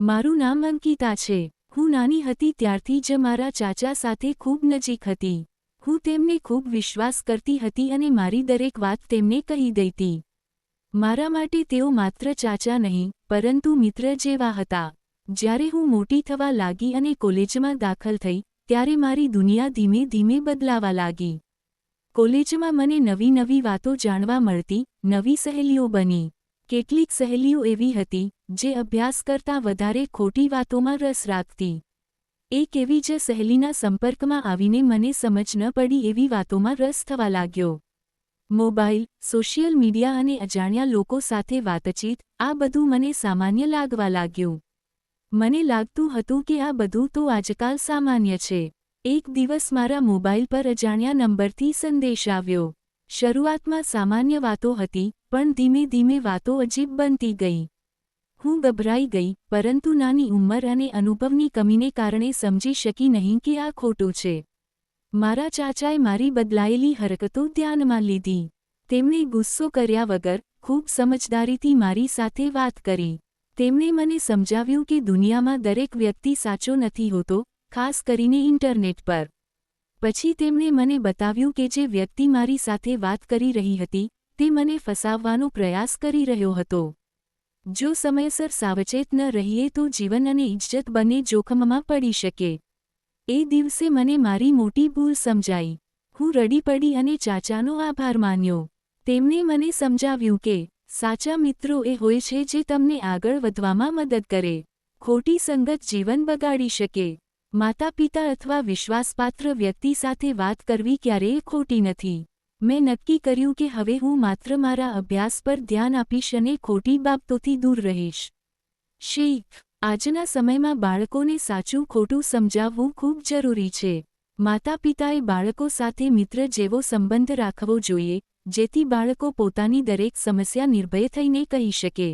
મારું નામ અંકિતા છે. હું નાની હતી ત્યારથી જ મારા ચાચા સાથે ખૂબ નજીક હતી. હું તેમને ખૂબ વિશ્વાસ કરતી હતી અને મારી દરેક વાત તેમને કહી દેતી. મારા માટે તેઓ માત્ર ચાચા નહીં, પરંતુ મિત્ર જેવા હતા. જ્યારે હું મોટી થવા લાગી અને કોલેજમાં દાખલ થઈ, ત્યારે મારી દુનિયા ધીમે ધીમે બદલાવા લાગી. કોલેજમાં મને નવી નવી વાતો જાણવા મળતી, નવી સહેલીઓ બની. કેટલીક સહેલીઓ એવી હતી, જે અભ્યાસ કરતાં વધારે ખોટી વાતોમાં રસ રાખતી. એક એવી જ સહેલીના સંપર્કમાં આવીને મને સમજ ન પડી એવી વાતોમાં રસ થવા લાગ્યો. મોબાઈલ, સોશિયલ મીડિયા અને અજાણ્યા લોકો સાથે વાતચીત, આ બધું મને સામાન્ય લાગવા લાગ્યું. મને લાગતું હતું કે આ બધું તો આજકાલ સામાન્ય છે. એક દિવસ મારા મોબાઈલ પર અજાણ્યા નંબરથી સંદેશ આવ્યો. શરૂઆતમાં સામાન્ય વાતો હતી, પણ ધીમે ધીમે વાતો અજીબ બનતી ગઈ. હું ગભરાઈ ગઈ, પરંતુ નાની ઉંમર અને અનુભવની કમીને કારણે સમજી શકી નહીં કે આ ખોટું છે. મારા ચાચાએ મારી બદલાયેલી હરકતો ધ્યાનમાં લીધી. તેમણે ગુસ્સો કર્યા વગર ખૂબ સમજદારીથી મારી સાથે વાત કરી. તેમણે મને સમજાવ્યું કે દુનિયામાં દરેક વ્યક્તિ સાચો નથી હોતો, ખાસ કરીને ઇન્ટરનેટ પર. પછી તેમણે મને બતાવ્યું કે જે વ્યક્તિ મારી સાથે વાત કરી રહી હતી, તે મને ફસાવવાનો પ્રયાસ કરી રહ્યો હતો. જો સમયસર સાવચેત ન રહીએ તો જીવન અને ઇજ્જત બંને જોખમમાં પડી શકે. એ દિવસે મને મારી મોટી ભૂલ સમજાઈ. હું રડી પડી અને ચાચાનો આભાર માન્યો. તેમણે મને સમજાવ્યું કે સાચા મિત્રો એ હોય છે જે તમને આગળ વધવામાં મદદ કરે. ખોટી સંગત જીવન બગાડી શકે. માતાપિતા અથવા વિશ્વાસપાત્ર વ્યક્તિ સાથે વાત કરવી ક્યારેય ખોટી નથી. મેં નક્કી કર્યું કે હવે હું માત્ર મારા અભ્યાસ પર ધ્યાન આપીશ અને ખોટી બાબતોથી દૂર રહીશ. શીખ: આજના સમયમાં બાળકોને સાચું ખોટું સમજાવવું ખૂબ જરૂરી છે. માતાપિતાએ બાળકો સાથે મિત્ર જેવો સંબંધ રાખવો જોઈએ, જેથી બાળકો પોતાની દરેક સમસ્યા નિર્ભય થઈને કહી શકે.